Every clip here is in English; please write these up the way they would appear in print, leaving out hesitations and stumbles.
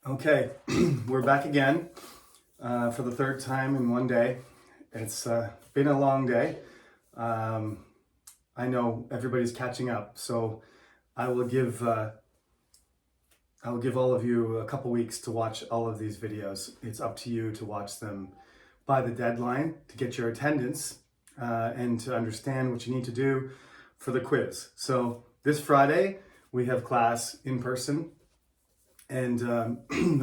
Okay, we're back again for the third time in one day. It's been a long day. Um, I know everybody's catching up, so I will give all of you a couple weeks to watch all of these videos. It's up to you to watch them by the deadline to get your attendance and to understand what you need to do for the quiz. So this Friday we have class in person. And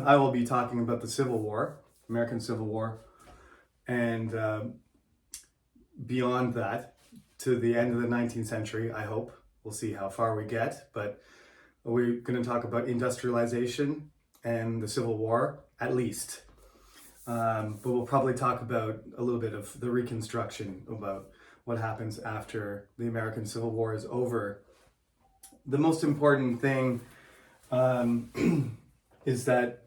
I will be talking about the Civil War, American Civil War, and beyond that to the end of the 19th century, I hope. We'll see how far we get, but we're going to talk about industrialization and the Civil War, at least. But we'll probably talk about a little bit of the Reconstruction, about what happens after the American Civil War is over. The most important thing is that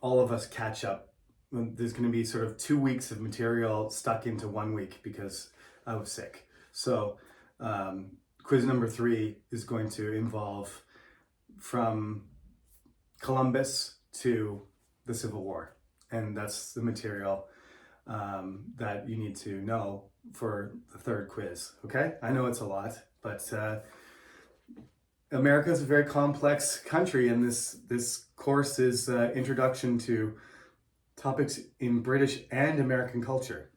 all of us catch up. There's going to be sort of 2 weeks of material stuck into 1 week because I was sick. So quiz number 3 is going to involve from Columbus to the Civil War. And that's the material that you need to know for the third quiz. Okay? I know it's a lot, but America is a very complex country, and this course is introduction to topics in British and American culture.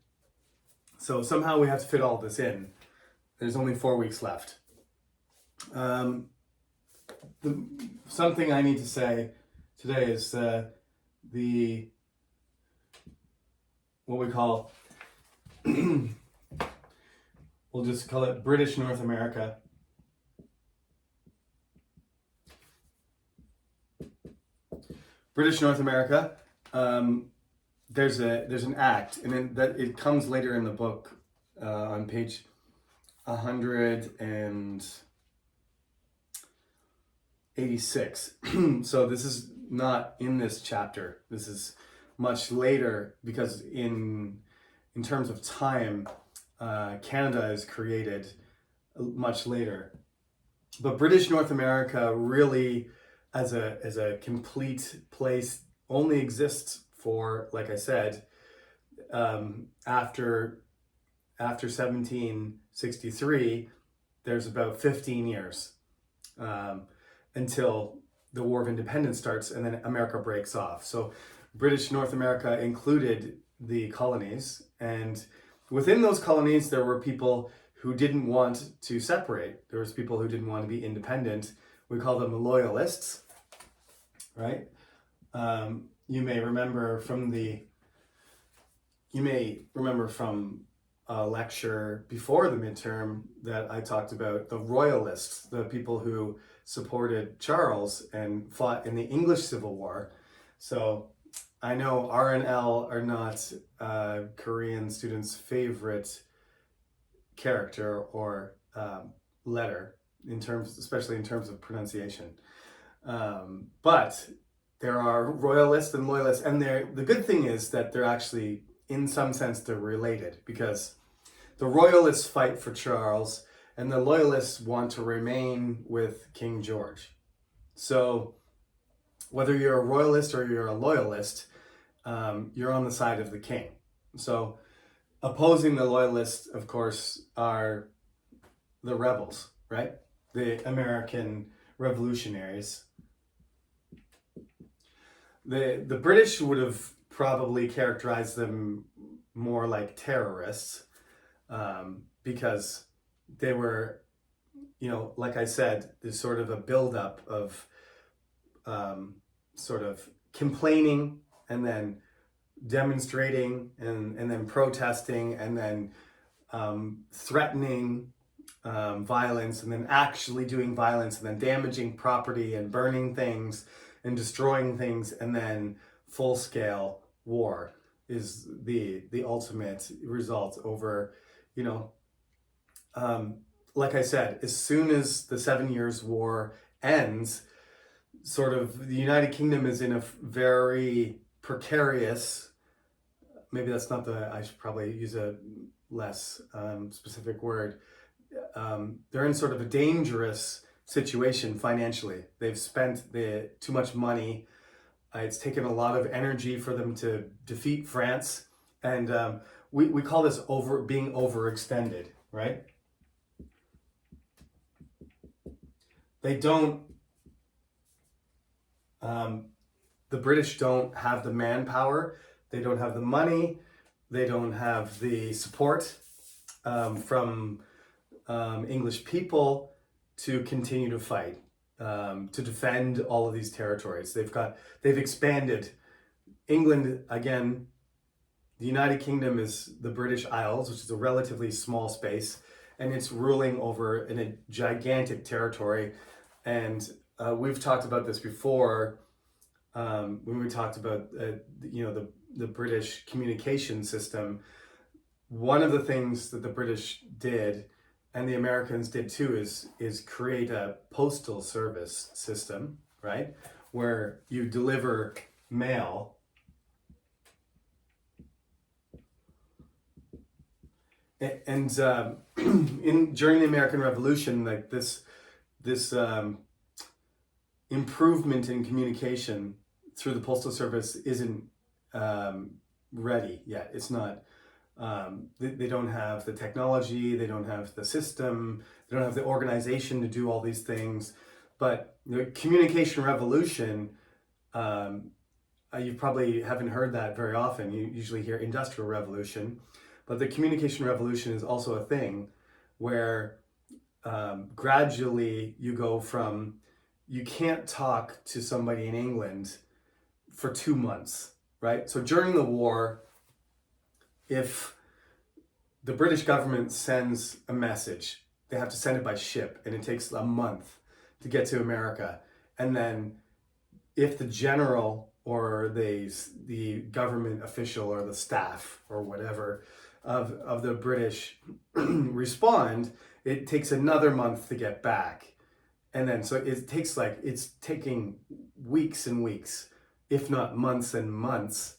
So somehow we have to fit all this in. There's only 4 weeks left. Something I need to say today is what we call we'll just call it British North America. British North America. There's an act, and it comes later in the book on page 186. So this is not in this chapter. This is much later because in terms of time, Canada is created much later. But British North America really, as a complete place, only exists for, like I said, after 1763, there's about 15 years until the War of Independence starts, and then America breaks off. So British North America included the colonies, and within those colonies there were people who didn't want to separate. There was people who didn't want to be independent. We call them Loyalists, right? You may remember from a lecture before the midterm that I talked about the Royalists, the people who supported Charles and fought in the English Civil War. So I know R and L are not Korean students' favorite character or letter especially in terms of pronunciation. But there are Royalists and Loyalists, and the good thing is that they're actually, in some sense, they're related, because the Royalists fight for Charles, and the Loyalists want to remain with King George. So whether you're a Royalist or you're a Loyalist, you're on the side of the king. So opposing the Loyalists, of course, are the rebels, right? The American revolutionaries. The British would have probably characterized them more like terrorists, because they were, like I said, there's sort of a buildup of sort of complaining and then demonstrating and then protesting and then threatening violence and then actually doing violence and then damaging property and burning things and destroying things, and then full-scale war is the ultimate result over, like I said, as soon as the 7 Years' War ends, sort of the United Kingdom is in a very precarious, maybe that's not I should probably use a less specific word. They're in sort of a dangerous situation financially. They've spent too much money. It's taken a lot of energy for them to defeat France, and we call this being overextended, right? They don't. The British don't have the manpower. They don't have the money. They don't have the support from English people to continue to fight, to defend all of these territories. They've expanded. England, again, the United Kingdom is the British Isles, which is a relatively small space, and it's ruling over in a gigantic territory. And we've talked about this before when we talked about the British communication system. One of the things that the British did, and the Americans did too, is create a postal service system, right, where you deliver mail. And during the American Revolution, like this improvement in communication through the postal service isn't ready yet. It's not. They don't have the technology. They don't have the system. They don't have the organization to do all these things. But the communication revolution, you probably haven't heard that very often. You usually hear industrial revolution. But the communication revolution is also a thing where gradually you go from, you can't talk to somebody in England for 2 months, right? So during the war, if the British government sends a message, they have to send it by ship, and it takes a month to get to America. And then if the general or the government official or the staff or whatever of the British respond, it takes another month to get back. And then so it's taking weeks and weeks, if not months and months,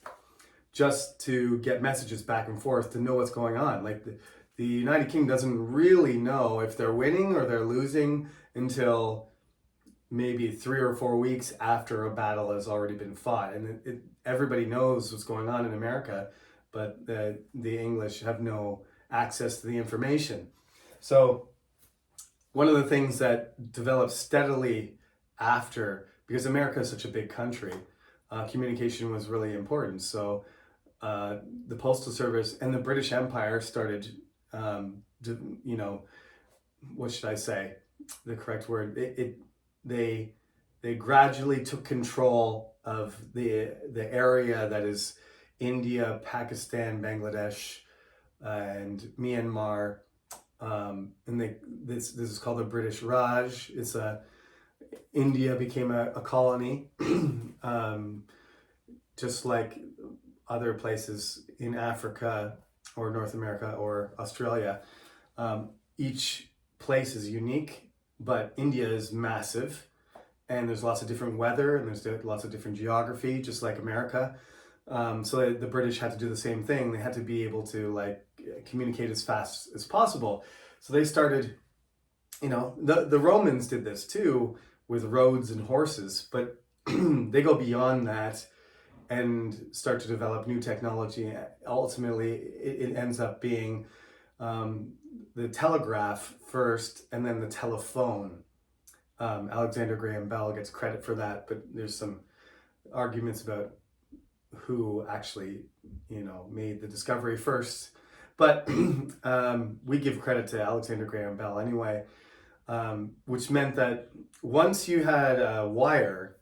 just to get messages back and forth, to know what's going on. Like the United Kingdom doesn't really know if they're winning or they're losing until maybe 3 or 4 weeks after a battle has already been fought. And everybody knows what's going on in America, but the English have no access to the information. So one of the things that developed steadily after, because America is such a big country, communication was really important. So the Postal Service and the British Empire started, what should I say? The correct word. They gradually took control of the area that is India, Pakistan, Bangladesh, and Myanmar. And this is called the British Raj. India became a colony, just like other places in Africa or North America or Australia. Each place is unique, but India is massive, and there's lots of different weather, and there's lots of different geography, just like America. So the British had to do the same thing. They had to be able to communicate as fast as possible. So they started, the Romans did this too with roads and horses, but they go beyond that and start to develop new technology. Ultimately, it ends up being the telegraph first, and then the telephone. Alexander Graham Bell gets credit for that, but there's some arguments about who actually, made the discovery first. But we give credit to Alexander Graham Bell anyway, which meant that once you had a wire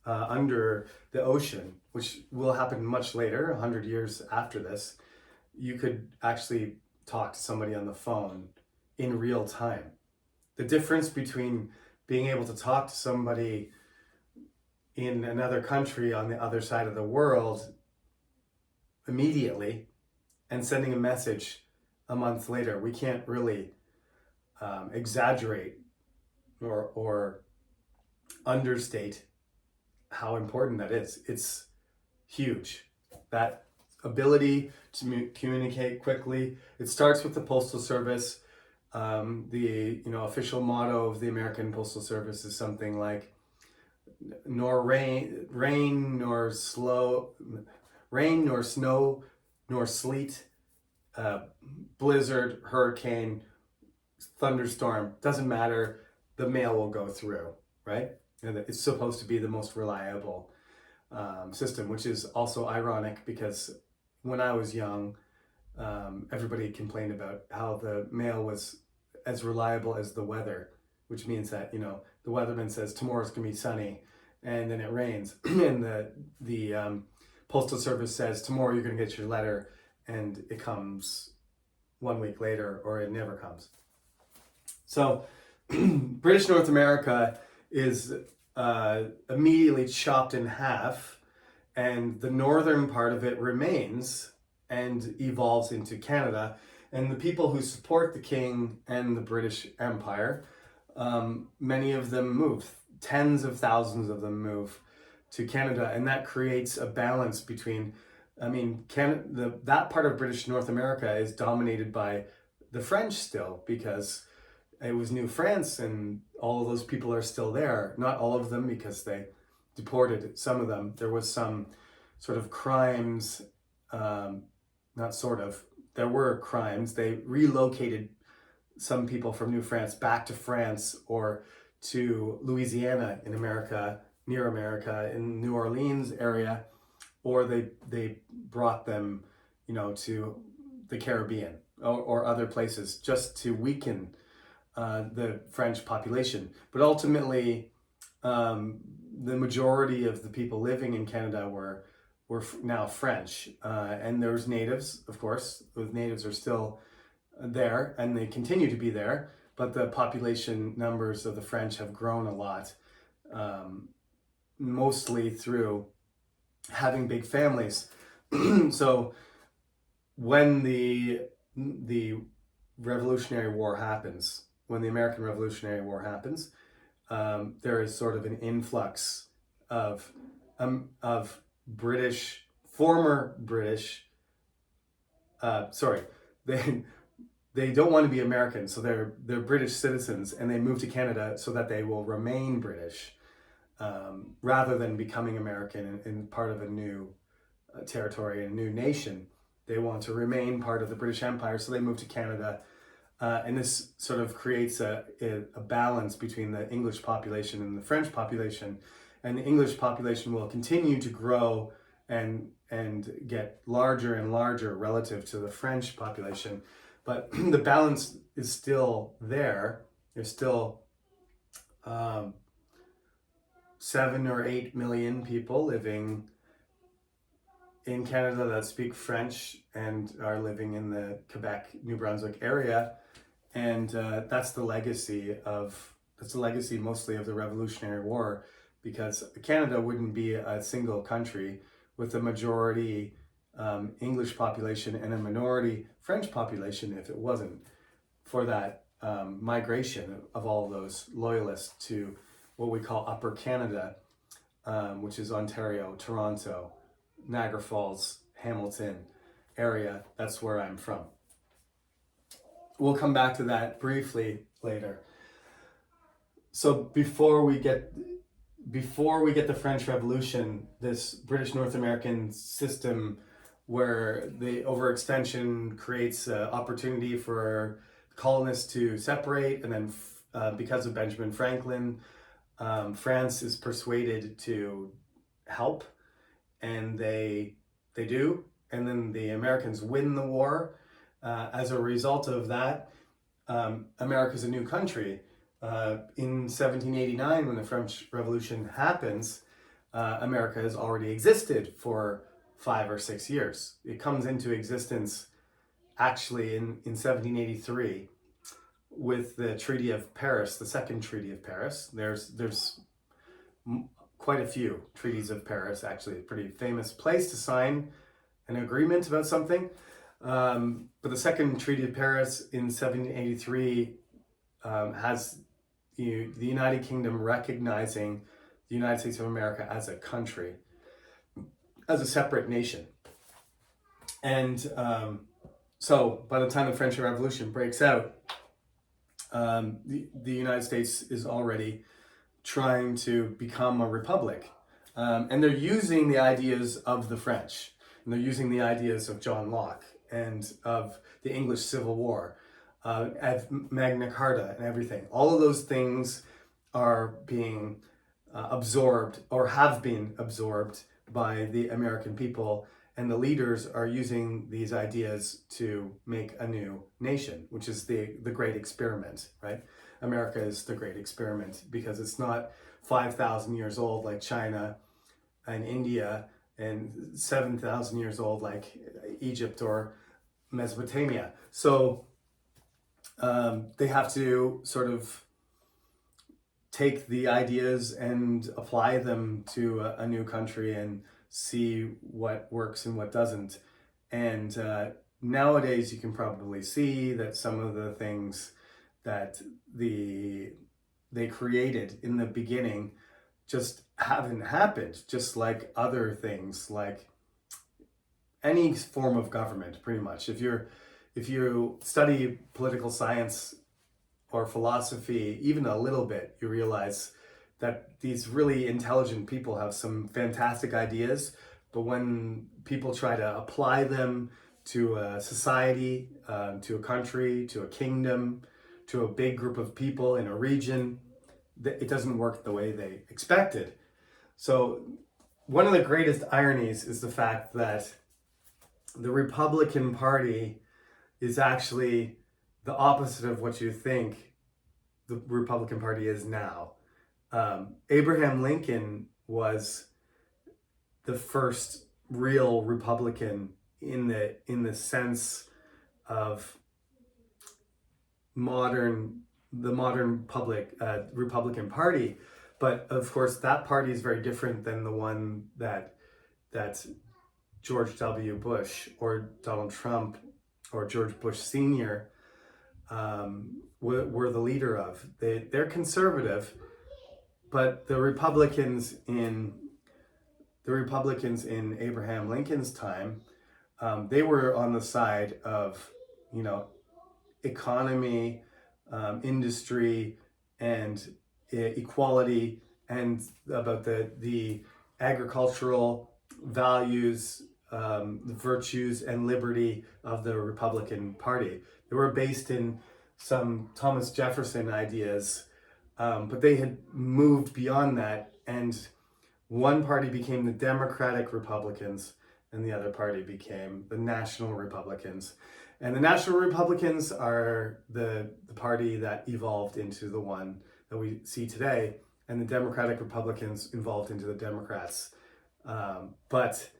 under the ocean, which will happen much later, 100 years after this, you could actually talk to somebody on the phone in real time. The difference between being able to talk to somebody in another country on the other side of the world immediately and sending a message a month later, we can't really exaggerate or understate how important that is. It's huge. That ability to communicate quickly. It starts with the Postal Service. The official motto of the American Postal Service is something like nor rain nor snow nor sleet, blizzard, hurricane, thunderstorm, doesn't matter, the mail will go through, right? And it's supposed to be the most reliable system, which is also ironic because when I was young, everybody complained about how the mail was as reliable as the weather, which means that the weatherman says tomorrow's gonna be sunny, and then it rains, and the postal service says tomorrow you're gonna get your letter, and it comes 1 week later, or it never comes. So British North America is immediately chopped in half, and the northern part of it remains and evolves into Canada. And the people who support the King and the British Empire, many of them move. Tens of thousands of them move to Canada, and that creates a balance between, that part of British North America is dominated by the French still, because it was New France and all of those people are still there. Not all of them, because they deported some of them. There was some sort of crimes, there were crimes. They relocated some people from New France back to France or to Louisiana in America, near America, in New Orleans area, or they brought them, to the Caribbean or other places just to weaken the French population. But ultimately, the majority of the people living in Canada were now French, and there's natives, of course. The natives are still there, and they continue to be there, but the population numbers of the French have grown a lot, mostly through having big families. So when the Revolutionary War happens, when the American Revolutionary War happens, there is sort of an influx of former British, they don't want to be American, so they're British citizens, and they move to Canada so that they will remain British, rather than becoming American and part of a new territory, a new nation. They want to remain part of the British Empire, so they move to Canada. And this sort of creates a balance between the English population and the French population. And the English population will continue to grow and get larger and larger relative to the French population. But the balance is still there. There's still 7 or 8 million people living in Canada that speak French and are living in the Quebec, New Brunswick area. And that's the legacy mostly of the Revolutionary War, because Canada wouldn't be a single country with a majority English population and a minority French population if it wasn't for that migration of all those Loyalists to what we call Upper Canada, which is Ontario, Toronto, Niagara Falls, Hamilton area. That's where I'm from. We'll come back to that briefly later. So before we get the French Revolution, this British North American system where the overextension creates opportunity for colonists to separate, and then because of Benjamin Franklin, France is persuaded to help, and they do, and then the Americans win the war. As a result of that, America's a new country. In 1789, when the French Revolution happens, America has already existed for 5 or 6 years. It comes into existence actually in 1783 with the Treaty of Paris, the Second Treaty of Paris. There's quite a few treaties of Paris, actually. A pretty famous place to sign an agreement about something. But the Second Treaty of Paris in 1783 has the United Kingdom recognizing the United States of America as a country, as a separate nation. And so by the time the French Revolution breaks out, the United States is already trying to become a republic. And they're using the ideas of the French, and they're using the ideas of John Locke and of the English Civil War, of Magna Carta and everything. All of those things are being absorbed or have been absorbed by the American people, and the leaders are using these ideas to make a new nation, which is the great experiment, right? America is the great experiment because it's not 5,000 years old like China and India and 7,000 years old like Egypt or Mesopotamia. So they have to sort of take the ideas and apply them to a new country and see what works and what doesn't. And nowadays you can probably see that some of the things that they created in the beginning just haven't happened, just like other things, like any form of government, pretty much. If you study political science or philosophy even a little bit, you realize that these really intelligent people have some fantastic ideas, but when people try to apply them to a society, to a country, to a kingdom, to a big group of people in a region, it doesn't work the way they expected. So one of the greatest ironies is the fact that the Republican Party is actually the opposite of what you think the Republican Party is now. Abraham Lincoln was the first real Republican in the sense of the modern Republican Party, but of course that party is very different than the one that George W. Bush or Donald Trump or George Bush Sr. Were the leader of. They're conservative, but the Republicans in Abraham Lincoln's time, they were on the side of, economy, industry, and equality, and about the agricultural values, the virtues and liberty of the Republican Party. They were based in some Thomas Jefferson ideas, but they had moved beyond that, and one party became the Democratic Republicans, and the other party became the National Republicans. And the National Republicans are the party that evolved into the one that we see today, and the Democratic Republicans evolved into the Democrats. But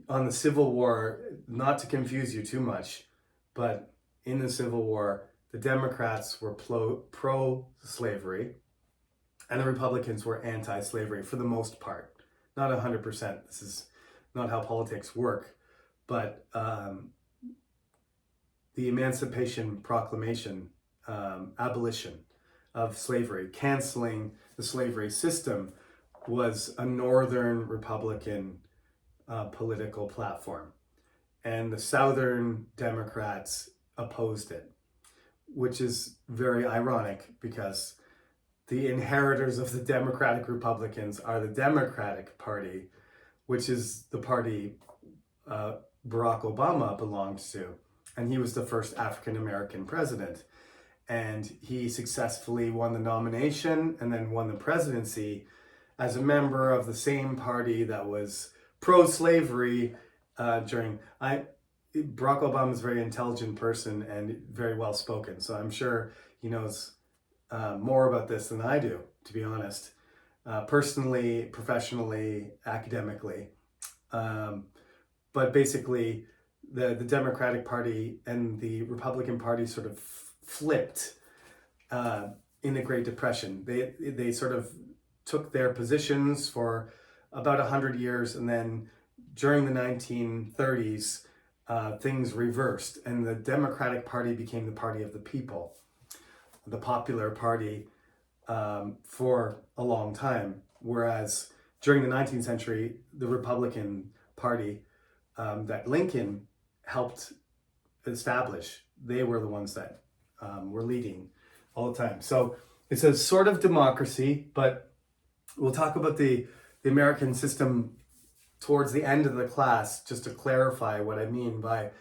on the Civil War, not to confuse you too much, but in the Civil War, the Democrats were pro-slavery, and the Republicans were anti-slavery for the most part. Not 100%. This is not how politics work, but the Emancipation Proclamation, abolition of slavery, canceling the slavery system, was a Northern Republican political platform. And the Southern Democrats opposed it, which is very ironic because the inheritors of the Democratic Republicans are the Democratic Party, which is the party Barack Obama belonged to. And he was the first African-American president. And he successfully won the nomination and then won the presidency as a member of the same party that was pro-slavery Barack Obama is a very intelligent person and very well spoken. So I'm sure he knows more about this than I do, to be honest, personally, professionally, academically. But basically, the Democratic Party and the Republican Party sort of flipped in the Great Depression. They sort of took their positions for about 100 years, and then during the 1930s, things reversed, and the Democratic Party became the party of the people, the popular party for a long time. Whereas during the 19th century, the Republican Party that Lincoln helped establish, they were the ones that were leading all the time. So it's a sort of democracy, but we'll talk about the American system towards the end of the class, just to clarify what I mean by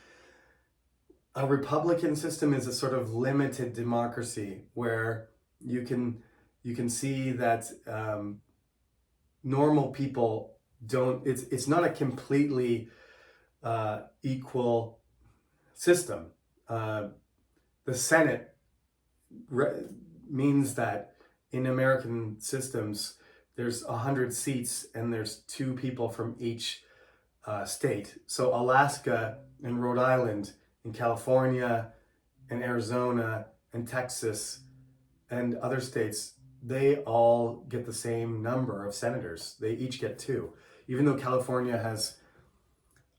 a republican system is a sort of limited democracy where you can see that normal people don't. It's not a completely equal system. The Senate means that in American systems, there's 100 seats and there's 2 people from each state. So Alaska and Rhode Island and California and Arizona and Texas and other states, they all get the same number of senators. They each get 2. Even though California has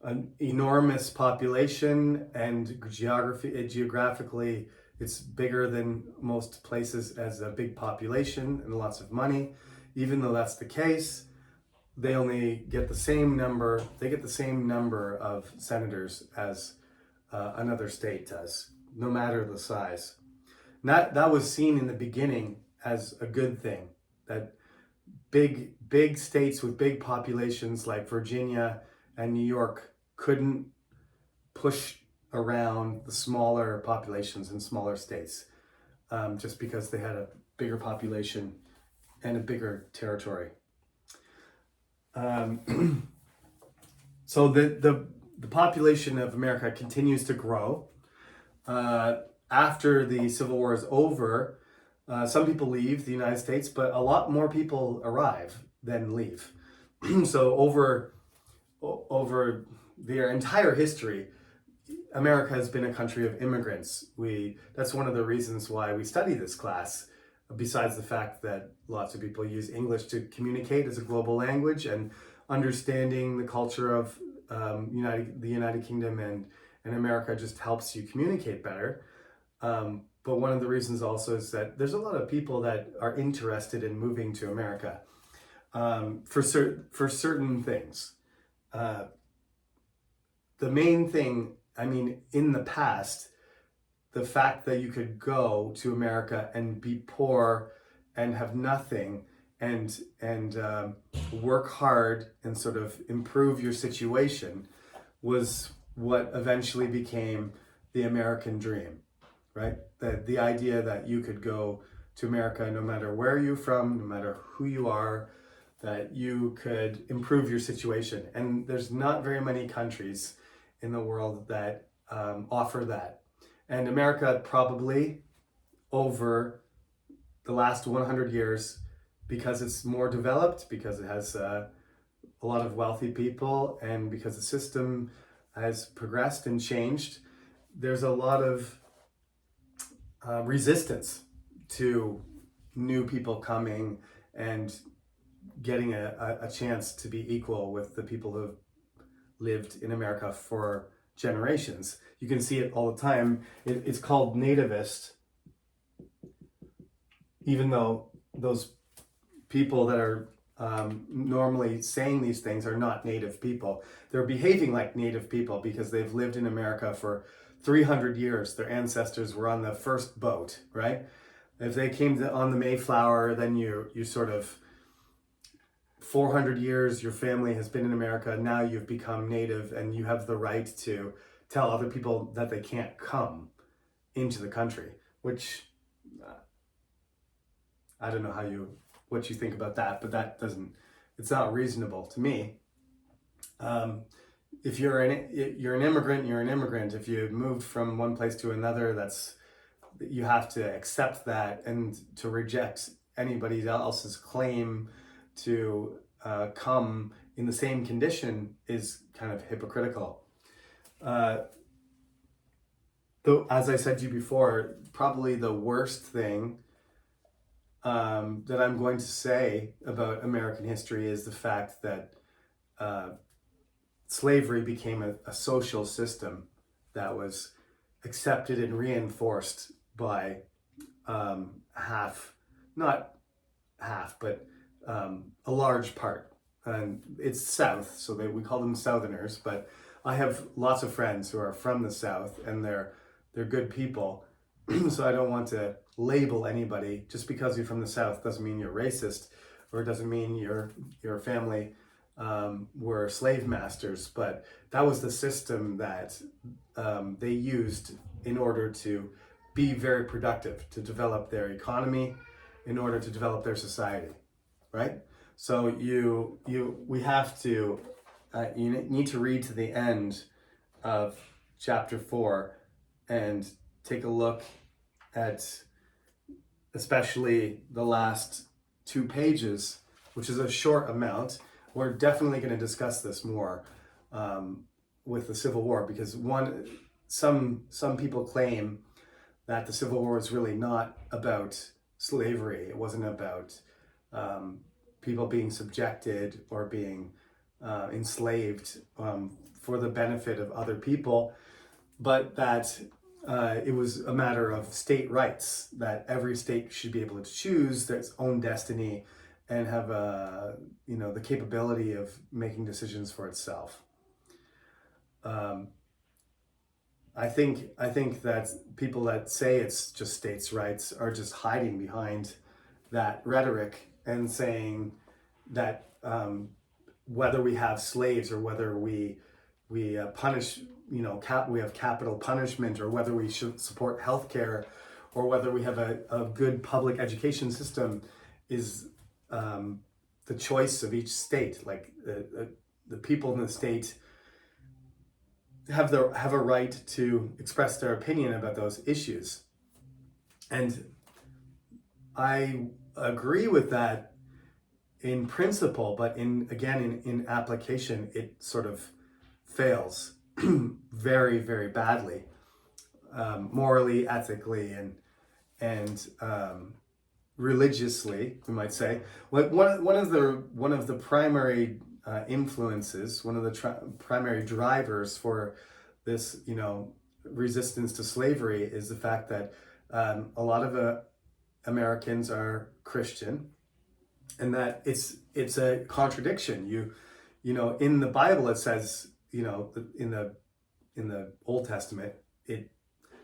an enormous population and geographically it's bigger than most places as a big population and lots of money. Even though that's the case, they only get the same number. They get the same number of senators as another state does, no matter the size. And that was seen in the beginning as a good thing. That big states with big populations like Virginia and New York couldn't push around the smaller populations in smaller states, just because they had a bigger population and a bigger territory. So the population of America continues to grow. After the Civil War is over, some people leave the United States, but a lot more people arrive than leave. So over their entire history, America has been a country of immigrants. That's one of the reasons why we study this class, besides the fact that lots of people use English to communicate as a global language, and understanding the culture of the United Kingdom and America just helps you communicate better. But one of the reasons also is that there's a lot of people that are interested in moving to America for certain things. The main thing, I mean, in the past, the fact that you could go to America and be poor and have nothing and work hard and sort of improve your situation was what eventually became the American dream, right? The idea that you could go to America no matter where you're from, no matter who you are, that you could improve your situation. And there's not very many countries in the world that offer that. And America probably, over the last 100 years, because it's more developed, because it has a lot of wealthy people, and because the system has progressed and changed, there's a lot of resistance to new people coming and getting a chance to be equal with the people who have lived in America for generations. You can see it all the time. It's called nativist, even though those people that are normally saying these things are not native people. They're behaving like native people because they've lived in America for 300 years. Their ancestors were on the first boat, right? If they came on the Mayflower, then you sort of 400 years your family has been in America. Now you've become native and you have the right to tell other people that they can't come into the country, which I don't know what you think about that, but it's not reasonable to me. If you're an immigrant, you're an immigrant. If you moved from one place to another, you have to accept that, and to reject anybody else's claim to come in the same condition is kind of hypocritical. Though, as I said to you before, probably the worst thing that I'm going to say about American history is the fact that slavery became a social system that was accepted and reinforced by a large part. And it's South, so we call them Southerners, but I have lots of friends who are from the South, and they're good people. So I don't want to label anybody. Just because you're from the South doesn't mean you're racist, or it doesn't mean your family were slave masters. But that was the system that they used in order to be very productive, to develop their economy, in order to develop their society, right? So we have to you need to read to the end of chapter 4 and take a look at especially the last 2 pages, which is a short amount. We're definitely going to discuss this more with the Civil War, because some people claim that the Civil War is really not about slavery. It wasn't about people being subjected or being enslaved for the benefit of other people, but that it was a matter of state rights, that every state should be able to choose its own destiny and have the capability of making decisions for itself. I think that people that say it's just states' rights are just hiding behind that rhetoric and saying that whether we have slaves or whether we punish, we have capital punishment, or whether we should support healthcare, or whether we have a good public education system is the choice of each state. Like the people in the state have a right to express their opinion about those issues. And I agree with that in principle, but in application, it sort of fails very, very badly, morally, ethically, and religiously, we might say. One of the primary influences, one of the primary drivers for this, resistance to slavery is the fact that a lot of Americans are Christian, and that it's a contradiction. In the Bible it says, in the Old Testament, it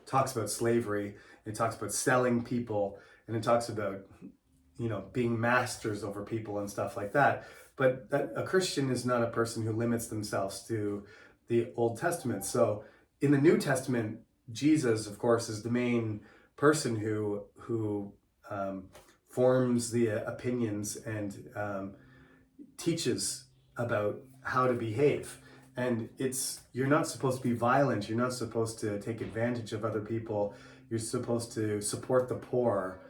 talks about slavery, it talks about selling people, and it talks about being masters over people and stuff like that. But a Christian is not a person who limits themselves to the Old Testament. So in the New Testament, Jesus, of course, is the main person who forms the opinions and teaches about how to behave. And you're not supposed to be violent. You're not supposed to take advantage of other people. You're supposed to support the poor.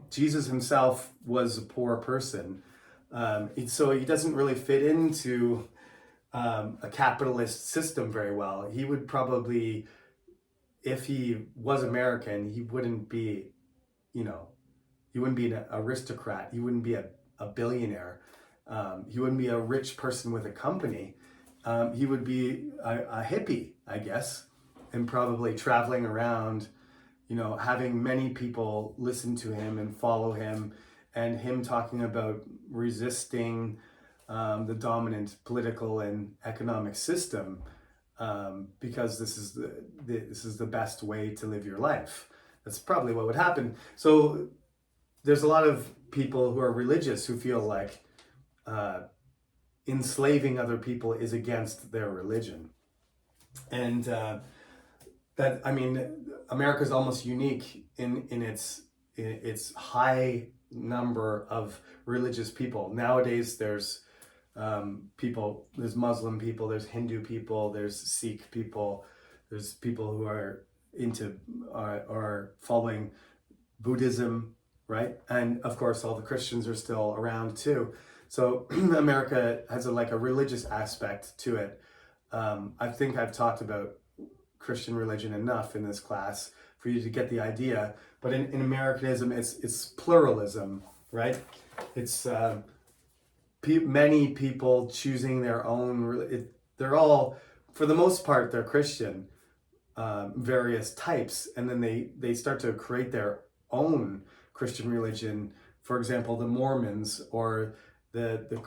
Jesus himself was a poor person. So he doesn't really fit into a capitalist system very well. He would probably, if he was American, he wouldn't be, he wouldn't be an aristocrat. He wouldn't be a billionaire. He wouldn't be a rich person with a company. He would be a hippie, I guess, and probably traveling around, having many people listen to him and follow him, and him talking about resisting the dominant political and economic system, because this is the best way to live your life. That's probably what would happen. So there's a lot of people who are religious who feel like enslaving other people is against their religion. And America's almost unique in its high number of religious people. Nowadays, there's Muslim people, there's Hindu people, there's Sikh people, there's people who are are following Buddhism, right? And of course, all the Christians are still around too. So America has a religious aspect to it. I think I've talked about Christian religion enough in this class for you to get the idea. But in Americanism, it's pluralism, right? It's many people choosing their own. They're all, for the most part, they're Christian, various types, and then they start to create their own Christian religion. For example, the Mormons, or the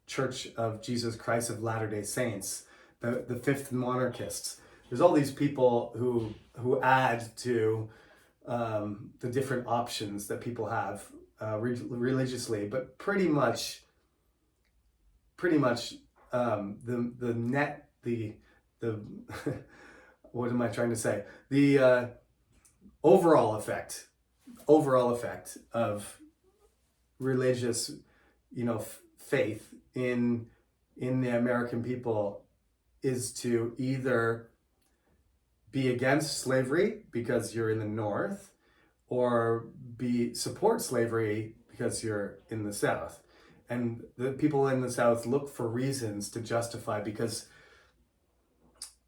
Church of Jesus Christ of Latter-day Saints, the Fifth Monarchists. There's all these people who add to the different options that people have religiously, but pretty much the net the what am I trying to say? The overall effect of religious, faith in the American people is to either be against slavery because you're in the North, or support slavery because you're in the South. And the people in the South look for reasons to justify, because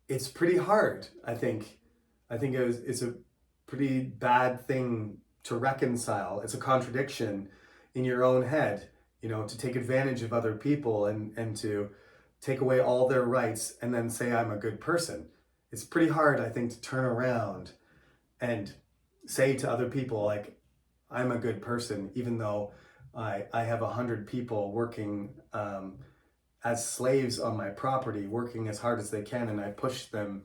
it's pretty hard. I think it's a pretty bad thing to reconcile. It's a contradiction in your own head, to take advantage of other people and to take away all their rights and then say I'm a good person. It's pretty hard, I think, to turn around and say to other people, like, I'm a good person, even though I have 100 people working as slaves on my property, working as hard as they can, and I push them,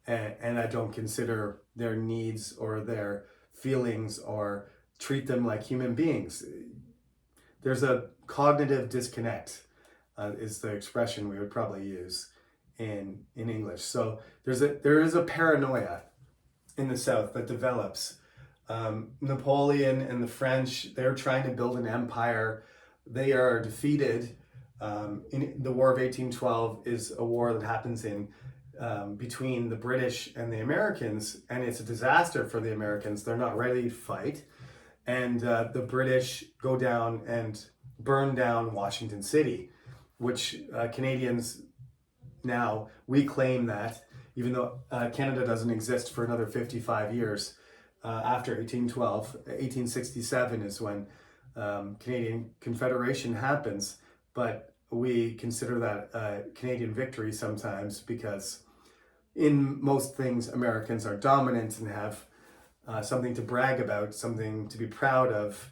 and I don't consider their needs or their feelings or treat them like human beings. There's a cognitive disconnect, is the expression we would probably use in English. So there is a paranoia in the South that develops. Napoleon and the French, they're trying to build an empire. They are defeated. In the War of 1812 is a war that happens between the British and the Americans, and it's a disaster for the Americans. They're not ready to fight, and the British go down and burn down Washington City, which Canadians now, we claim that, even though Canada doesn't exist for another 55 years after 1812. 1867 is when Canadian Confederation happens, but we consider that a Canadian victory sometimes, because in most things Americans are dominant and have something to brag about, something to be proud of,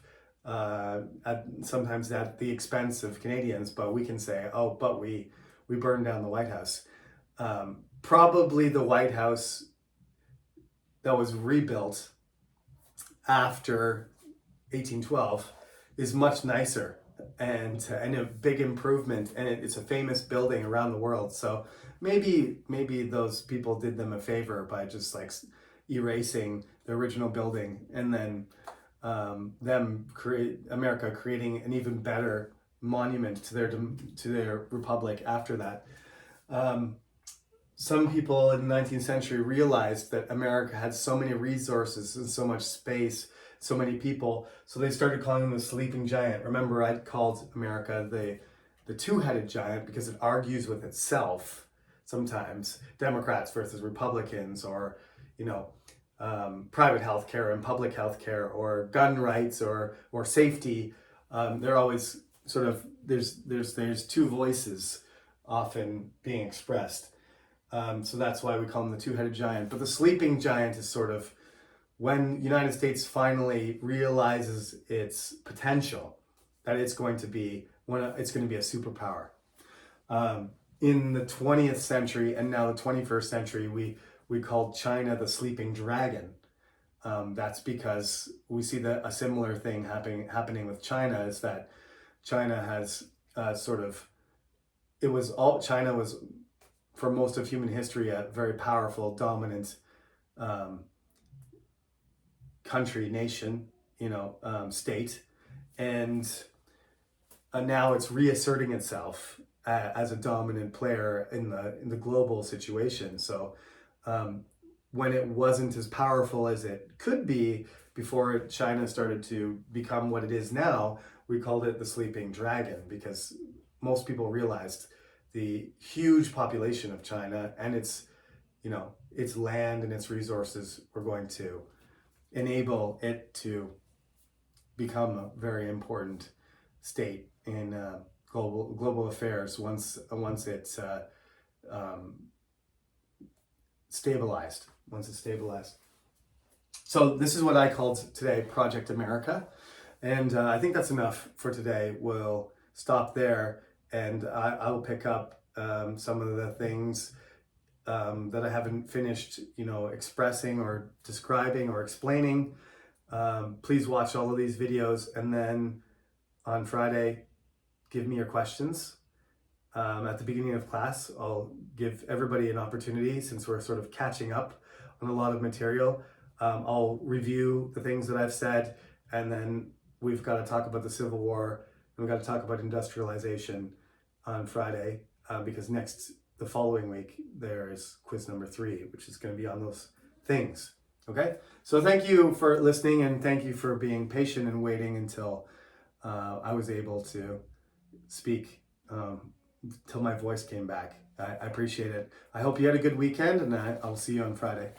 sometimes at the expense of Canadians. But we can say, oh, but we burned down the White House. Probably the White House that was rebuilt after 1812 is much nicer and a big improvement, and it's a famous building around the world. So maybe those people did them a favor by just like erasing the original building, and then America creating an even better monument to their republic after that. Some people in the 19th century realized that America had so many resources and so much space, so many people, so they started calling him the sleeping giant. Remember, I called America the two-headed giant because it argues with itself sometimes. Democrats versus Republicans, or private healthcare and public healthcare, or gun rights, or safety. They're always sort of there's two voices often being expressed. So that's why we call him the two-headed giant. But the sleeping giant is sort of when the United States finally realizes its potential, that it's going to be a superpower. In the 20th century and now the 21st century, we called China the sleeping dragon. That's because we see that a similar thing happening with China, is that China has China was for most of human history a very powerful, dominant country, nation, state, and now it's reasserting itself as a dominant player in the global situation. So when it wasn't as powerful as it could be before China started to become what it is now, we called it the sleeping dragon, because most people realized the huge population of China and its land and its resources were going to enable it to become a very important state in global affairs once it's stabilized. So this is what I called today Project America, and I think that's enough for today. We'll stop there, and I will pick up some of the things that I haven't finished, expressing or describing or explaining, please watch all of these videos, and then on Friday, give me your questions. At the beginning of class, I'll give everybody an opportunity, since we're sort of catching up on a lot of material. I'll review the things that I've said, and then we've got to talk about the Civil War, and we've got to talk about industrialization on Friday, because the following week, there is quiz number 3, which is going to be on those things. Okay? So thank you for listening, and thank you for being patient and waiting until I was able to speak, till my voice came back. I appreciate it. I hope you had a good weekend, and I'll see you on Friday.